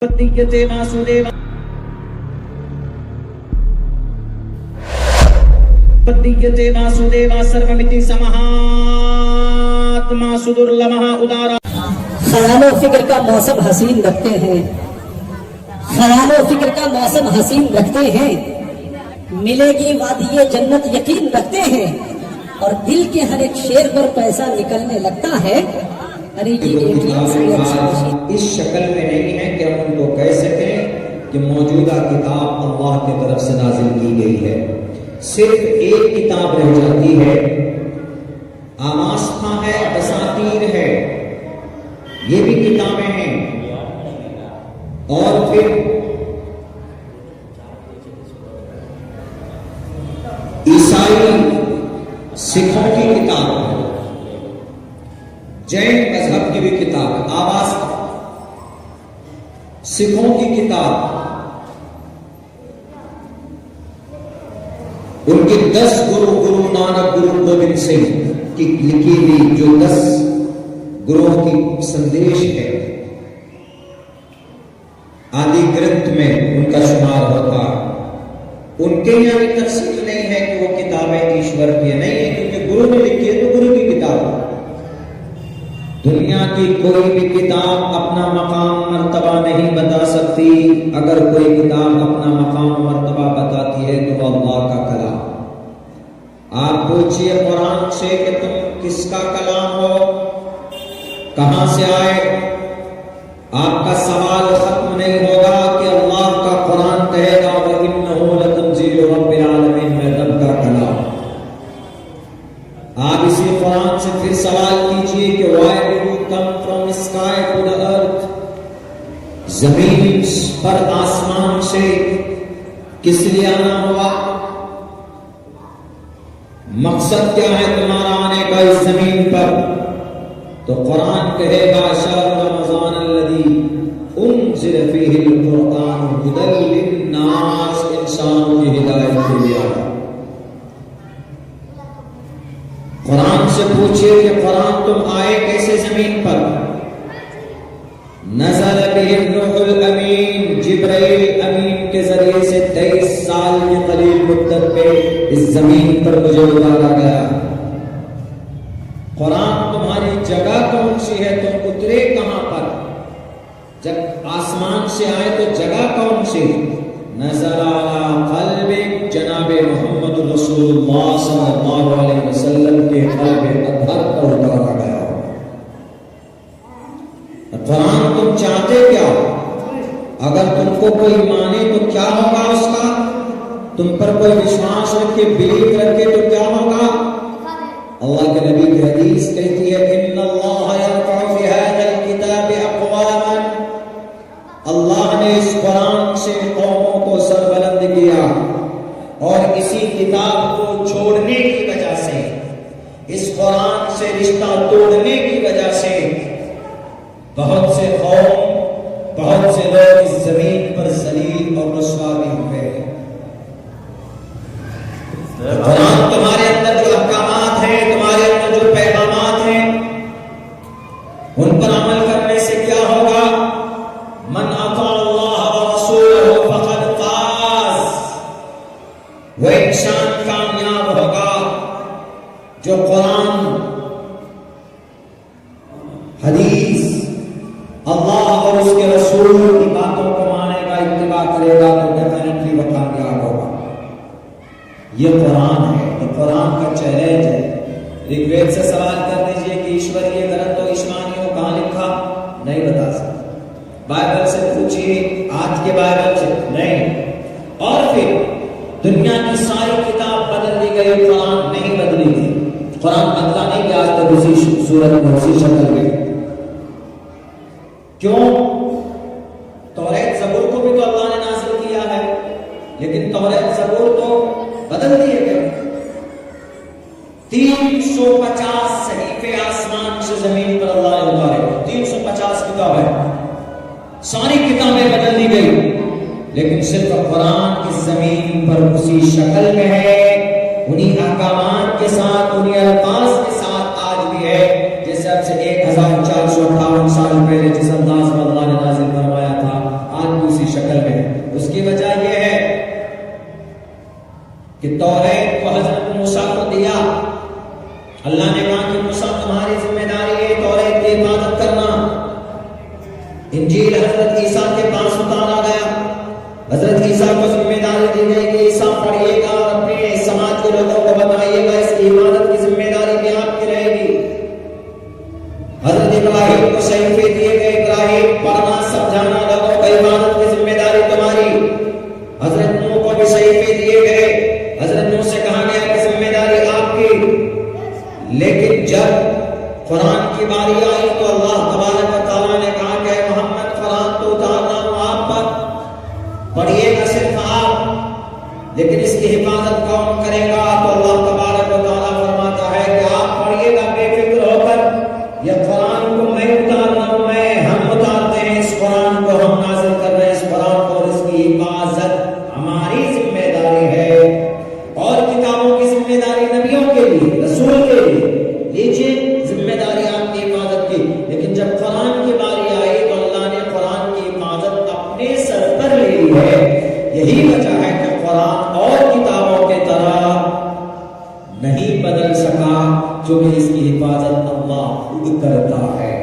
पद्यते वासुदेव पद्यते वासुदेव सर्वमिति समहात्मा सुदुर्लभः उदारा। ख्यालो फिक्र का मौसम हसीन रखते हैं, ख्यालो फिक्र का मौसम हसीन रखते हैं, मिलेगी वादिये जन्नत यकीन रखते हैं, और दिल के हर एक शेर पर पैसा निकलने लगता है। अरे ये इस शक्ल में नहीं है कि हम उनको कह सकें कि मौजूदा किताब अल्लाह की तरफ से नाजिल की गई है। सिर्फ एक किताब रह जाती है, आमास्था है, बसातीर है, ये भी किताबें हैं। और फिर ईसाई सिखों की किताब, जैन मजहब की भी किताब, आवाज सिखों की किताब, उनके 10 गुरु नानक गुरु गोविंद सिंह की लिखी हुई जो 10 गुरुओं की संदेश है, आदि ग्रंथ में उनका शुमार होता। उनके यहाँ भी तफसील नहीं है कि वो किताबें ईश्वर की नहीं है, क्योंकि गुरु ने लिखी है तो गुरु की किताब। दुनिया की कोई भी किताब अपना मकाम मर्तबा नहीं बता सकती। अगर कोई किताब अपना मकाम मर्तबा बताती है तो अल्लाह का कलाम। आप पूछिए कुरान से कि तुम किसका कलाम हो, कहां से आए, आपका सवाल खत्म नहीं होगा कि अल्लाह का कुरान कहेगा व इन्नहु लतंजीलु रब्बिल आलमीन, में रब का कलाम। आप इसी कुरान से फिर सवाल कीजिए कि why did you come from sky to the earth? जमीन पर आसमान से किस लिए आना हुआ, मकसद क्या है तुम्हारा आने का इस जमीन पर? तो कुरान कहेगा शहर रमजान अल्लज़ी उन्ज़िल फ़ीहिल क़ुरआन हुदल लिन्नास, इंसानों की हिदायत के लिए। कुरान से पूछिए कि कुरान तुम आए कैसे जमीन पर? नज़ल बिहिर रूहुल अमीन, जिब्राइल अमीन के जरिए से 23 साल के करीब मुद्दत पे इस जमीन पर मुझे उतारा गया। कुरान तुम्हारी जगह कौन सी है, तुम उतरे कहां पर? जब आसमान से आए तो जगह कौन सी? नज़ल अला क़ल्बिक, जनाबे मोहम्मद रसूलुल्लाह सल्लल्लाहु अलैहि वसल्लम के क़ल्ब अतहर पर उतारा गया। कुरान तुम चाहते क्या? अगर तुमको कोई माने तो क्या होगा उसका? तुम पर कोई विश्वास रखे, बिलीव रखे तो क्या होगा? अल्लाह के नबी की हदीस कहती है इन्नल्लाह यरफ़उ बिहाज़ल किताबि अक़वामन, अल्लाह ने इस कुरान से कौमों को सरबुलंद किया, और इसी किताब को छोड़ने की वजह से, इस कुरान से रिश्ता तोड़ने की वजह से बहुत से कौम, बहुत से लोग इस जमीन पर जलील और रुस्वा भी हुए। कुरान तुम्हारे अंदर जो अहकामात हैं, तुम्हारे अंदर जो पैगामात हैं, उन पर अमल करने से क्या होगा? मन अता अल्लाह व रसूलहु फक़द फ़ाज़, वो इंसान कामयाब होगा जो कुरान, हदीस, अल्लाह और उसके रसूल की बातों को मानेगा, इत्तिबा करेगा, तो डेफिनेटली वो कामयाब होगा। ये कुरान है, तो कुरान का चैलेंज है। ऋग्वेद से सवाल कर दीजिए कि ईश्वरीय ग्रंथ तो ईश्वरियों कहां लिखा, नहीं बता सकते। बाइबल से पूछिए, आज के बाइबल से नहीं। और फिर दुनिया की सारी किताब बदल दी गई, कुरान नहीं बदली थी। कुरान बदला नहीं कि आज तक उसी सूरत में, उसी शक्ल में। क्यों? तौरात ज़बूर को भी तो अल्लाह ने नाज़िल किया है, लेकिन तौरात ज़बूर तो बदल दिए गए। 350 सहीफे आसमान से जमीन पर अल्लाह ने उतारे, 350 किताबें, सारी किताबें बदल दी गई, लेकिन सिर्फ कुरान इस जमीन पर उसी शक्ल में है, उन्हीं अहकामात के साथ, उन्हीं अल्फाज के साथ आज भी है जैसे अब से 1458 साल पहले जिस अंदाज में अल्लाह ने नाज़िल फरमाया था। حضرت عیسیٰ کو ذمہ داری دی گئی کہ عیسیٰ پڑھیے گا اور اپنے سماج کے لوگوں کو بتائیے گا، اس کی عبادت کی ذمہ داری بھی آپ کی رہے گی۔ حضرت ابراہیم کو صحیفے دیے گئے، ابراہیم پڑھنا سمجھانا لوگوں کو، عبادت کی ذمہ داری تمہاری۔ حضرت نوح کو بھی صحیفے دیے گئے، حضرت نوح سے کہا گیا کہ ذمہ داری آپ کی۔ لیکن جب قرآن کی باری آئی تو اللہ تبارک و تعالیٰ نے کہا کہ اے محمد قرآن تو اتارنا ہوں آپ پر، پڑھیے گا صرف آپ، لیکن اس کی حفاظت کون کرے گا؟ تو اللہ تبارک و تعالیٰ فرماتا ہے کہ آپ پڑھیے گا بے فکر ہو کر، یہ قرآن کو میں اتارنا ہوں، ہم اتارتے ہیں اس قرآن کو، ہم نازل کر رہے ہیں اس قرآن کو، اور اس کی حفاظت ہماری ذمہ داری ہے۔ اور کتابوں کی ذمہ داری نبیوں کے لیے، رسول کے لیے، لیجیے ذمہ داری آپ کی حفاظت کی۔ لیکن جب قرآن کی باری آئی تو اللہ نے قرآن کی حفاظت اپنے سر پر لے لی ہے۔ یہی وجہ ہے کہ قرآن اور کتابوں کے طرح نہیں بدل سکا، کیونکہ اس کی حفاظت اللہ خود کرتا ہے۔